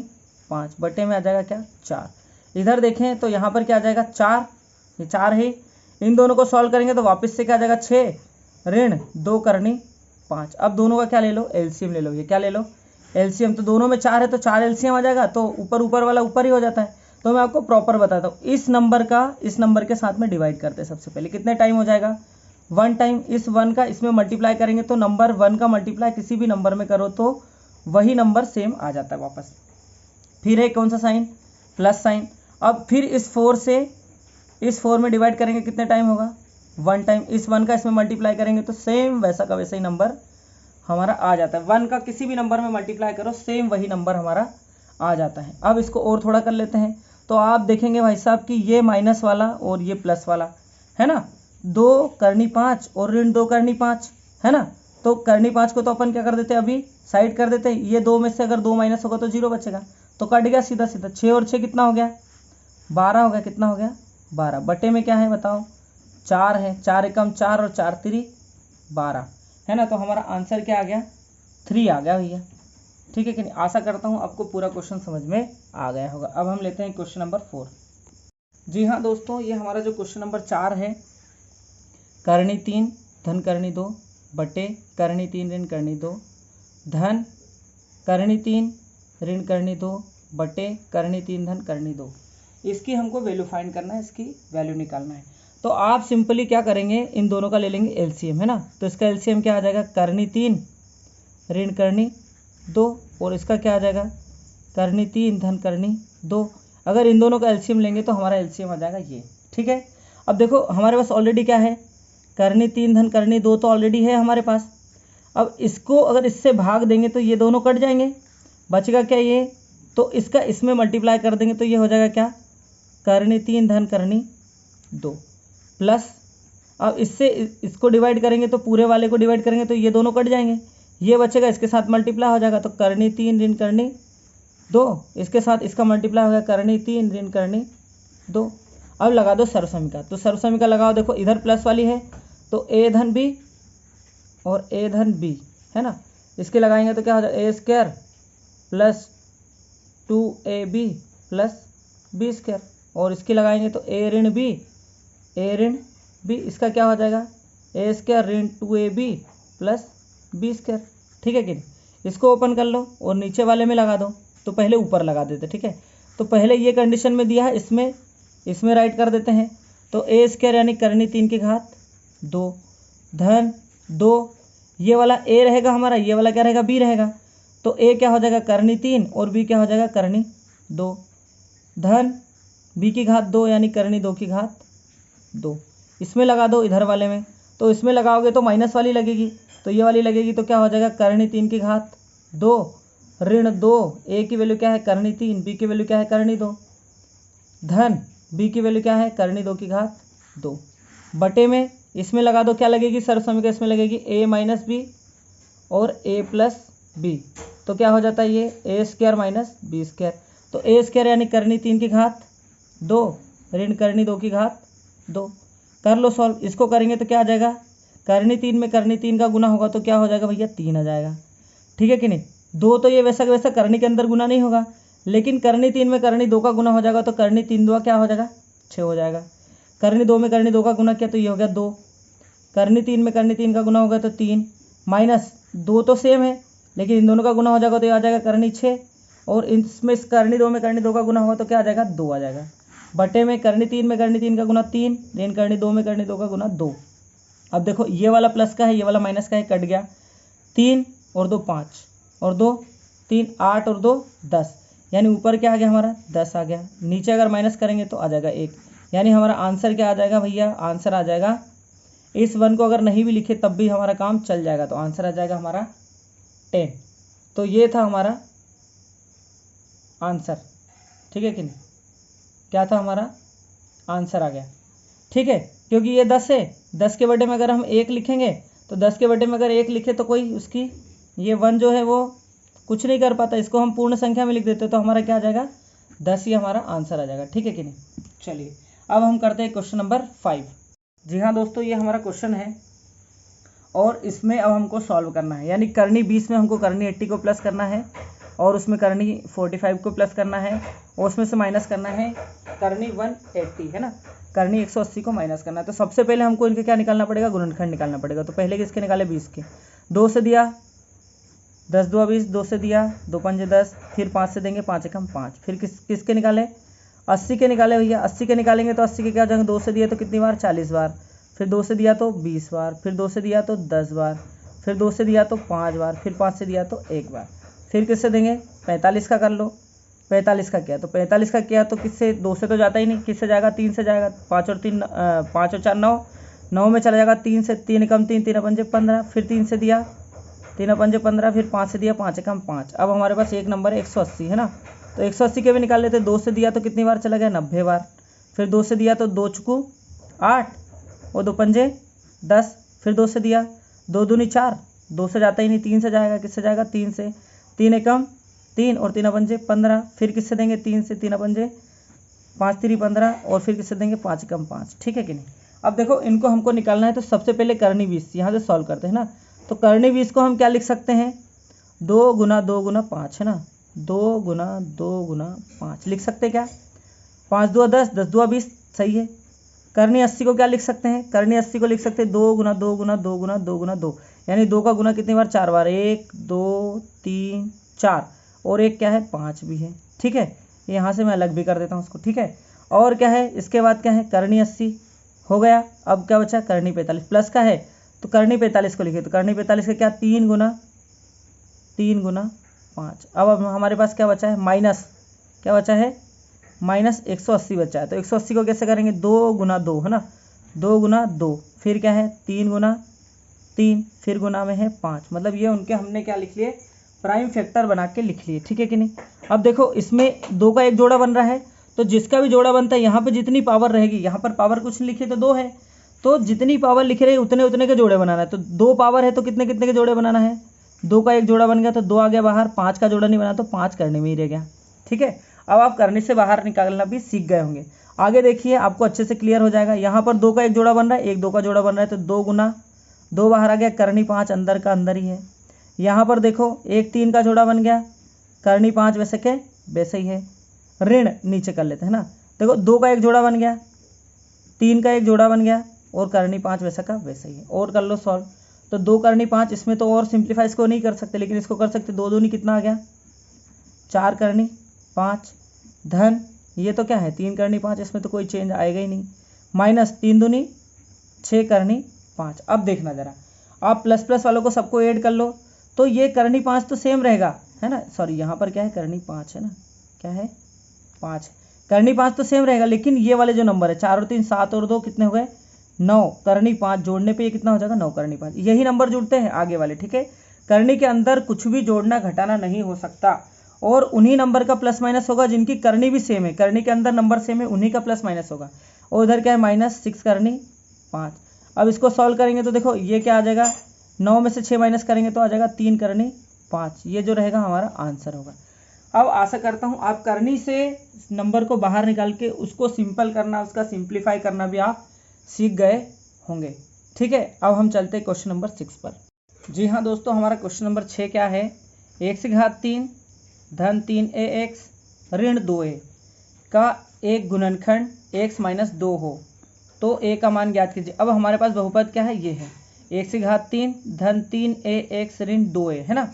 5 बटे में आ जाएगा क्या 4। इधर देखें तो यहाँ पर क्या आ जाएगा 4, ये 4 है, इन दोनों को सॉल्व करेंगे तो वापस से क्या आ जाएगा 6 ऋण 2 करनी 5। अब दोनों का क्या ले लो एलसीएम ले लो, ये क्या ले लो एलसीएम, तो दोनों में 4 है तो 4 एलसीएम आ जाएगा, तो ऊपर वाला ऊपर ही हो जाता है। तो मैं आपको प्रॉपर बताता हूँ, इस नंबर का इस नंबर के साथ में डिवाइड करते हैं सबसे पहले, कितने टाइम हो जाएगा 1 टाइम इस 1 का इसमें मल्टीप्लाई करेंगे तो नंबर 1 का मल्टीप्लाई किसी भी नंबर में करो तो वही नंबर सेम आ जाता है वापस। फिर है कौन सा साइन, प्लस साइन। अब फिर इस 4 से इस 4 में डिवाइड करेंगे कितने टाइम होगा, 1 टाइम। इस 1 का इसमें मल्टीप्लाई करेंगे तो सेम वैसा का वैसा ही नंबर हमारा आ जाता है। 1 का किसी भी नंबर में मल्टीप्लाई करो सेम वही नंबर हमारा आ जाता है। अब इसको और थोड़ा कर लेते हैं तो आप देखेंगे भाई साहब कि ये माइनस वाला और ये प्लस वाला है ना, 2 करनी 5 और ऋण 2 करनी 5 है ना। तो करनी 5 को तो अपन क्या कर देते हैं, अभी साइड कर देते हैं। ये 2 में से अगर 2 माइनस होगा तो 0 बचेगा, तो कट गया सीधा सीधा। 6 और 6 कितना हो गया, 12 हो गया। कितना हो गया, 12। बटे में क्या है बताओ, 4 है। 4 एकम 4 और 4 3 12 है ना। तो हमारा आंसर क्या आ गया, 3 आ गया भैया। ठीक है कि नहीं। आशा करता हूँ आपको पूरा क्वेश्चन समझ में आ गया होगा। अब हम लेते हैं क्वेश्चन नंबर 4। जी हाँ दोस्तों, ये हमारा जो क्वेश्चन नंबर 4 है, करनी 3 धन करनी 2 बटे करनी 3 ऋण करनी 2 धन करनी 3 ऋण करनी 2 बटे करनी 3 धन करनी 2। इसकी हमको वैल्यू फाइंड करना है, इसकी वैल्यू निकालना है। तो आप सिंपली क्या करेंगे, इन दोनों का ले लेंगे एलसीएम है ना। तो इसका एलसीएम क्या आ जाएगा, करनी 3 ऋण करनी 2 और इसका क्या आ जाएगा, करनी 3 धन करनी 2। अगर इन दोनों का एलसीएम लेंगे तो हमारा एलसीएम आ जाएगा ये। ठीक है। अब देखो हमारे पास ऑलरेडी क्या है, करनी 3 धन करनी 2 तो ऑलरेडी है हमारे पास। अब इसको अगर इससे भाग देंगे तो ये दोनों कट जाएंगे, बचेगा क्या ये, तो इसका इसमें मल्टीप्लाई कर देंगे तो ये हो जाएगा क्या, करनी 3 धन करनी 2 प्लस। अब इससे इसको डिवाइड करेंगे तो पूरे वाले को डिवाइड करेंगे तो ये दोनों कट जाएंगे, ये बचेगा, इसके साथ मल्टीप्लाई हो जाएगा तो करनी 3 ऋण करनी 2, इसके साथ इसका मल्टीप्लाई हो गया करनी 3 ऋण करनी 2। अब लगा दो सर्व समीकरण। तो सर्व समीकरण लगाओ, देखो इधर प्लस वाली है तो ए धन बी और ए धन बी है ना। इसके लगाएंगे तो क्या हो जाएगा, A square plus 2ab plus B square. और इसके लगाएंगे तो ए ऋण बी, इसका क्या हो जाएगा, ए स्क्वायर ऋण 2ab प्लस बी स्क्वायर। ठीक है कि नहीं। इसको ओपन कर लो और नीचे वाले में लगा दो। तो पहले ऊपर लगा देते, ठीक है। तो पहले ये कंडीशन में दिया है, इसमें राइट कर देते हैं। तो ए स्क्वायर यानी करनी 3 की घात 2 धन 2, ये वाला ए रहेगा हमारा, ये वाला क्या रहेगा, बी रहेगा। तो ए क्या हो जाएगा, करनी 3 और बी क्या हो जाएगा, करनी 2 धन बी की घात 2 यानी करनी 2 की घात 2। इसमें लगा दो इधर वाले में। तो इसमें लगाओगे तो माइनस वाली लगेगी, तो ये वाली लगेगी तो क्या हो जाएगा, करनी 3 की घात 2 ऋण 2, ए की वैल्यू क्या है करनी 3, बी की वैल्यू क्या है करनी 2 धन बी की वैल्यू क्या है करनी 2 की घात 2 बटे में इसमें लगा दो, क्या लगेगी सर्व समीकरण, इसमें लगेगी ए माइनस बी और ए प्लस बी। तो क्या हो जाता है ये, ए स्क्वायर माइनस बी स्क्वायर। तो ए स्क्वायर यानी करनी 3 की घात 2 ऋण करनी 2 की घात 2। कर लो सॉल्व। इसको करेंगे तो क्या आ जाएगा, करनी 3 में करनी 3 का गुना होगा तो क्या हो जाएगा भैया, 3 आ जाएगा। ठीक है कि नहीं। 2 तो ये वैसा वैसा करनी के अंदर गुना नहीं होगा, लेकिन करनी 3 में करनी 2 का गुना हो जाएगा तो करनी 3 2 क्या हो जाएगा, 6 हो जाएगा। करनी 2 में करनी 2 का गुना किया तो ये हो गया 2। करनी 3 में करनी 3 का गुना होगा तो 3 माइनस 2 तो सेम है, लेकिन इन दोनों का गुना हो जाएगा तो ये आ जाएगा करनी 6। और इसमें इस करनी 2 में करनी 2 का गुना होगा तो क्या आ जाएगा, 2 आ जाएगा। बटे में करनी 3 में करनी 3 का गुना 3 ऋण करनी 2 में करनी 2 का गुना 2। अब देखो ये वाला प्लस का है, ये वाला माइनस का है, कट गया। 3 और 2 5 और 2 3 8 और 2 10, यानी ऊपर क्या आ गया हमारा 10 आ गया। नीचे अगर माइनस करेंगे तो आ जाएगा 1, यानी हमारा आंसर क्या आ जाएगा भैया, आंसर आ जाएगा, इस 1 को अगर नहीं भी लिखे तब भी हमारा काम चल जाएगा। तो आंसर आ जाएगा हमारा 10। तो ये था हमारा आंसर। ठीक है कि नहीं, क्या था हमारा आंसर आ गया। ठीक है, क्योंकि ये 10 है, 10 के बटे में अगर हम 1 लिखेंगे तो 10 के बटे में अगर 1 लिखे तो कोई उसकी ये 1 जो है वो कुछ नहीं कर पाता, इसको हम पूर्ण संख्या में लिख देते तो हमारा क्या आ जाएगा, 10 ही हमारा आंसर आ जाएगा। ठीक है कि नहीं। चलिए अब हम करते हैं क्वेश्चन नंबर 5। जी हाँ दोस्तों, ये हमारा क्वेश्चन है और इसमें अब हमको सॉल्व करना है, यानी करनी 20 में हमको करनी 80 को प्लस करना है और उसमें करनी 45 को प्लस करना है और उसमें से माइनस करना है करनी 180 है ना, करनी 180 को माइनस करना है। तो सबसे पहले हमको इनके क्या निकालना पड़ेगा, गुणनखंड निकालना पड़ेगा। तो पहले किसके निकाले, 20 के। 2 से दिया 10 2 20, 2 से दिया 2 5 10, फिर 5 से देंगे 5 1 5, फिर किसके निकाले, 80 के निकाले भैया। 80 के निकालेंगे तो 80 के क्या हो जाएंगे, 2 से दिए तो कितनी बार, 40 बार। फिर 2 से दिया तो 20 बार, फिर 2 से दिया तो 10 बार, फिर 2 से दिया तो 5 बार, फिर 5 से दिया तो 1 बार। फिर किससे देंगे? 45 का कर लो। 45 का किया तो 45 का किया तो किससे? 2 से तो जाता ही नहीं, किससे जाएगा? 3 से जाएगा। 5 और 4 9, 9 में चला जाएगा 3 से, 3 कम 3, 3 पंजे 15, फिर 3 से दिया 3 पंजे 15, फिर 5 से दिया 5 कम 5। अब हमारे पास एक नंबर है 180, है ना। तो 180 के भी निकाल लेते। 2 से दिया तो कितनी बार चला गया? 90 बार। फिर 2 से दिया तो 2 चुकू 8 और 2 पंजे 10, फिर 2 से दिया 2 दूनी 4, 2 से जाता ही नहीं, 3 से जाएगा। किससे जाएगा? 3 से। 3 एकम 3 और 3 पंजे 15, फिर किससे देंगे? 3 से। 3 पंजे 5 3 15 और फिर किससे देंगे? 5 कम 5, ठीक है कि नहीं। अब देखो इनको हमको निकालना है तो सबसे पहले करनी 20 यहाँ से सॉल्व करते हैं ना। तो करनी 20 को हम क्या लिख सकते हैं? 2 गुना 2 गुना 5, है ना। 2 गुना 2 गुना 5 लिख सकते हैं क्या? 5 2 10, 10 2 20, सही है। करनी 80 को क्या लिख सकते हैं? करनी 80 को लिख सकते हैं 2 गुना 2 गुना 2 गुना 2 गुना 2, यानी 2 का गुना कितनी बार? 4 बार। 1 2 3 4 और एक क्या है? 5 भी है, ठीक है। यहाँ से मैं अलग भी कर देता हूँ उसको, ठीक है। और क्या है इसके बाद? क्या है? करनी 80 हो गया। अब क्या बचा? करनी 45 प्लस का है तो करनी 45 को लिखे। तो करनी 45 का क्या? 3 गुना 5। अब हमारे पास क्या बचा है? माइनस, क्या बचा है? माइनस 180 बचा है। तो 180 को कैसे करेंगे? 2 गुना 2, है ना। 2 गुना 2, फिर क्या है? 3 गुना 3, फिर गुना में है 5। मतलब ये उनके हमने क्या लिख लिए? प्राइम फैक्टर बना के लिख लिए, ठीक है कि नहीं। अब देखो इसमें 2 का एक जोड़ा बन रहा है, तो जिसका भी जोड़ा बनता है यहाँ पे जितनी पावर रहेगी, यहाँ पर पावर कुछ नहीं लिखे तो 2 है, तो जितनी पावर लिख रहे हैं उतने उतने के जोड़े बनाना है। तो 2 पावर है तो कितने कितने के जोड़े बनाना है? 2 का एक जोड़ा बन गया तो 2 आ गया बाहर, 5 का जोड़ा नहीं बना तो 5 करने में ही रह गया, ठीक है। अब आप करने से बाहर निकालना भी सीख गए होंगे। आगे देखिए आपको अच्छे से क्लियर हो जाएगा। यहाँ पर 2 का एक जोड़ा बन रहा है, एक 2 का जोड़ा बन रहा है, तो 2 गुना 2 बाहर आ गया, करनी 5 अंदर का अंदर ही है। यहाँ पर देखो एक 3 का जोड़ा बन गया, करनी 5 वैसे के वैसे ही है, ऋण नीचे कर लेते हैं ना। देखो 2 का एक जोड़ा बन गया, 3 का एक जोड़ा बन गया और करनी 5 वैसा का वैसा ही है। और कर लो सॉल्व। तो 2 करनी 5, इसमें तो और सिंप्लीफाई इसको नहीं कर सकते, लेकिन इसको कर सकते। 2 दूनी कितना आ गया? 4 करनी 5 धन ये तो क्या है? 3 करनी 5, इसमें तो कोई चेंज आएगा ही नहीं। माइनस 3 दूनी 6 करनी 5। अब देखना ज़रा, आप प्लस प्लस वालों को सबको ऐड कर लो तो ये करनी 5 तो सेम रहेगा, है ना। सॉरी यहाँ पर क्या है? करनी 5 है ना, क्या है? 5। करनी 5 तो सेम रहेगा, लेकिन ये वाले जो नंबर है 4 और 3 7 और 2 कितने हो गए? 9। करनी 5 जोड़ने पे ये कितना हो जाएगा? 9 करनी 5। यही नंबर जुड़ते हैं आगे वाले, ठीक है। करनी के अंदर कुछ भी जोड़ना घटाना नहीं हो सकता, और उन्हीं नंबर का प्लस माइनस होगा जिनकी करनी भी सेम है। करनी के अंदर नंबर सेम है, उन्हीं का प्लस माइनस होगा। और उधर क्या है? माइनस 6 करनी 5। अब इसको सॉल्व करेंगे तो देखो ये क्या आ जाएगा? 9 में से 6 माइनस करेंगे तो आ जाएगा 3 करनी 5। ये जो रहेगा हमारा आंसर होगा। अब आशा करता हूँ आप करनी से नंबर को बाहर निकाल के उसको सिंपल करना, उसका सिंप्लीफाई करना भी आप सीख गए होंगे, ठीक है। अब हम चलते हैं क्वेश्चन नंबर 6 पर। जी हाँ दोस्तों, हमारा क्वेश्चन नंबर 6 क्या है? 1 से घात 3 धन 3ax ऋण 2a का एक गुणनखंड x माइनस 2 हो तो a का मान ज्ञात कीजिए। अब हमारे पास बहुपद क्या है? ये है 1 से घात 3 धन 3ax ऋण 2a, है ना।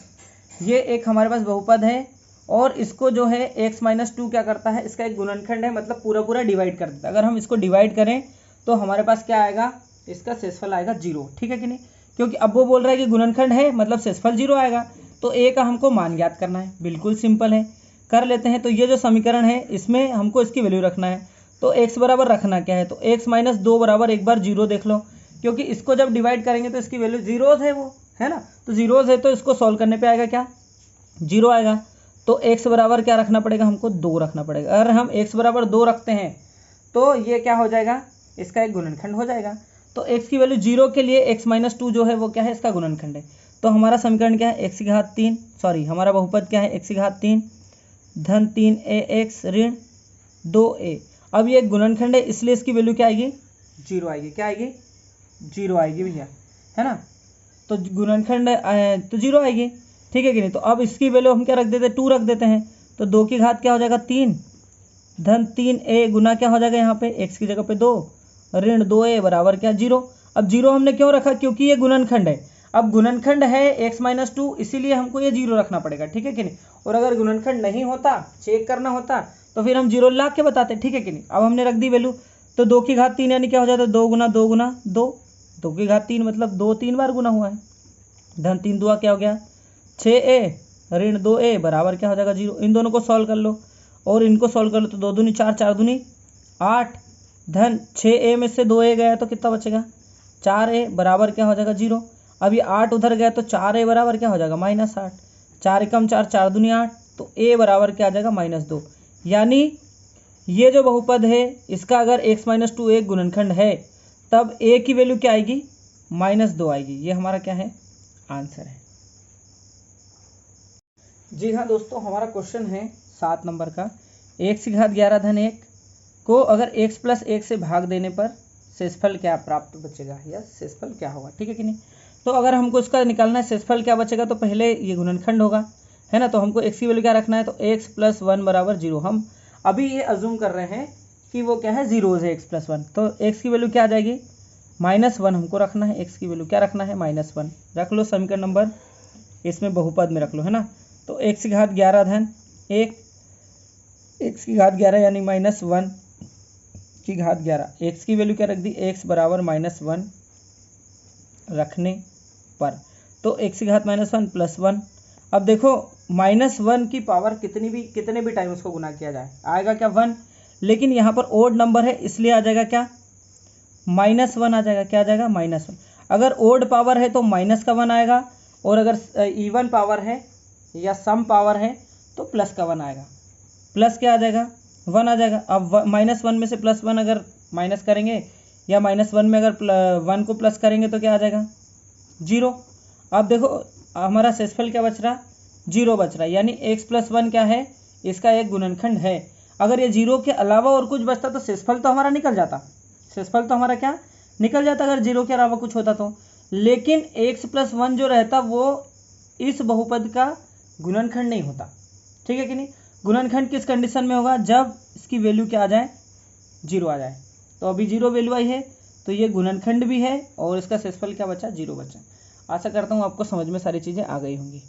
ये एक हमारे पास बहुपद है, और इसको जो है x माइनस 2 क्या करता है? इसका एक गुणनखंड है, मतलब पूरा पूरा डिवाइड कर देता है। अगर हम इसको डिवाइड करें तो हमारे पास क्या आएगा? इसका शेषफल आएगा 0, ठीक है कि नहीं। क्योंकि अब वो बोल रहा है कि गुणनखंड है मतलब शेषफल 0 आएगा, तो a का हमको मान ज्ञात करना है। बिल्कुल सिंपल है, कर लेते हैं। तो ये जो समीकरण है इसमें हमको इसकी वैल्यू रखना है। तो x बराबर रखना क्या है? तो x माइनस 2 बराबर एक बार 0 देख लो, क्योंकि इसको जब डिवाइड करेंगे तो इसकी वैल्यू जीरोज है, वो है ना। तो जीरोज है तो इसको सॉल्व करने पे आएगा क्या? 0 आएगा। तो x बराबर क्या रखना पड़ेगा? हमको 2 रखना पड़ेगा। अगर हम x बराबर 2 रखते हैं तो ये क्या हो जाएगा? इसका एक गुणनखंड हो जाएगा। तो x की वैल्यू 0 के लिए x माइनस 2 जो है वो क्या है? इसका गुणनखंड है। तो हमारा समीकरण क्या है? x की घात 3, सॉरी हमारा बहुपद क्या है? x की घात 3 धन 3ax ऋण 2a। अब ये गुणनखंड है इसलिए इसकी वैल्यू क्या आएगी? 0 आएगी। क्या आएगी? 0 आएगी भैया, है ना। तो गुणनखंड तो 0 आएगी, ठीक है कि नहीं। तो अब इसकी वैल्यू हम क्या रख देते हैं? 2 रख देते हैं। तो 2 की घात क्या हो जाएगा? 3 धन 3a गुना क्या हो जाएगा? यहाँ पे x की जगह पे 2 ऋण 2a बराबर क्या? 0। अब 0 हमने क्यों रखा? क्योंकि ये गुणनखंड है। अब गुणनखंड है x माइनस 2, इसीलिए हमको ये 0 रखना पड़ेगा, ठीक है कि नहीं। और अगर गुणनखंड नहीं होता, चेक करना होता, तो फिर हम 0 ला के बताते, ठीक है कि नहीं। अब हमने रख दी वैल्यू, तो 2 की घात 3 यानी क्या हो जाता है 2 गुना 2 गुना 2, 2 की घात 3 मतलब 2 3 बार गुना हुआ है। धन 3 दुआ क्या हो गया 6a ऋण 2a बराबर क्या हो जाएगा 0। इन दोनों को सॉल्व कर लो और इनको सॉल्व कर लो तो 2 दूनी 4 4 दूनी 8 धन 6a में से 2a गया तो कितना बचेगा 4a बराबर क्या हो जाएगा 0। अब ये 8 उधर गया तो 4a बराबर क्या हो जाएगा -8, 4 एकम 4 4 दूनी 8 तो a बराबर क्या आ जाएगा -2। यानी ये जो बहुपद है इसका अगर x - 2 एक गुणनखंड है तब a की वैल्यू क्या आएगी -2 आएगी। ये हमारा क्या है आंसर है। जी हाँ दोस्तों, हमारा क्वेश्चन है 7 नंबर का, x की घात 11 धन 1 को अगर x + 1 से भाग देने पर शेषफल क्या प्राप्त बचेगा या शेषफल क्या होगा, ठीक है कि नहीं। तो अगर हमको इसका निकालना है शेषफल क्या बचेगा तो पहले ये गुणनखंड होगा, है ना। तो हमको x की वैल्यू क्या रखना है तो x + 1 बराबर 0। हम अभी ये अज्यूम कर रहे हैं कि वो क्या है जीरोज है x + 1, तो x की वैल्यू क्या आ जाएगी -1 हमको रखना है। x की वैल्यू क्या रखना है -1 रख लो, समीकरण नंबर इसमें बहुपद में रख लो, है ना। तो x की घात 11 धन 1, x की घात 11 यानी -1 की घात 11, x की वैल्यू क्या रख दी x बराबर -1 रखने पर, तो x की घात -1 + 1। अब देखो -1 की पावर कितने भी टाइम उसको गुना किया जाए आएगा क्या 1, लेकिन यहाँ पर ओड नंबर है इसलिए आ जाएगा क्या -1 आ जाएगा। क्या आ जाएगा -1। अगर ओड पावर है तो माइनस का 1 आएगा और अगर इवन पावर है या सम पावर है तो प्लस का 1 आएगा। प्लस क्या आ जाएगा 1 आ जाएगा। अब -1 में से +1 अगर माइनस करेंगे या -1 में अगर 1 को प्लस करेंगे तो क्या आ जाएगा 0। अब देखो हमारा शेषफल क्या बच रहा 0 बच रहा है, यानी x + 1 क्या है इसका एक गुणनखंड है। अगर ये 0 के अलावा और कुछ बचता तो शेषफल तो हमारा निकल जाता, शेषफल तो हमारा क्या निकल जाता अगर 0 के अलावा कुछ होता तो। लेकिन x + 1 जो रहता वो इस बहुपद का गुणनखंड नहीं होता, ठीक है कि नहीं। गुणनखंड किस कंडीशन में होगा जब इसकी वैल्यू क्या आ जाए 0 आ जाए। तो अभी 0 वैल्यू आई है तो ये गुणनखंड भी है और इसका शेषफल क्या बचा 0 बचा। आशा करता हूँ आपको समझ में सारी चीज़ें आ गई होंगी।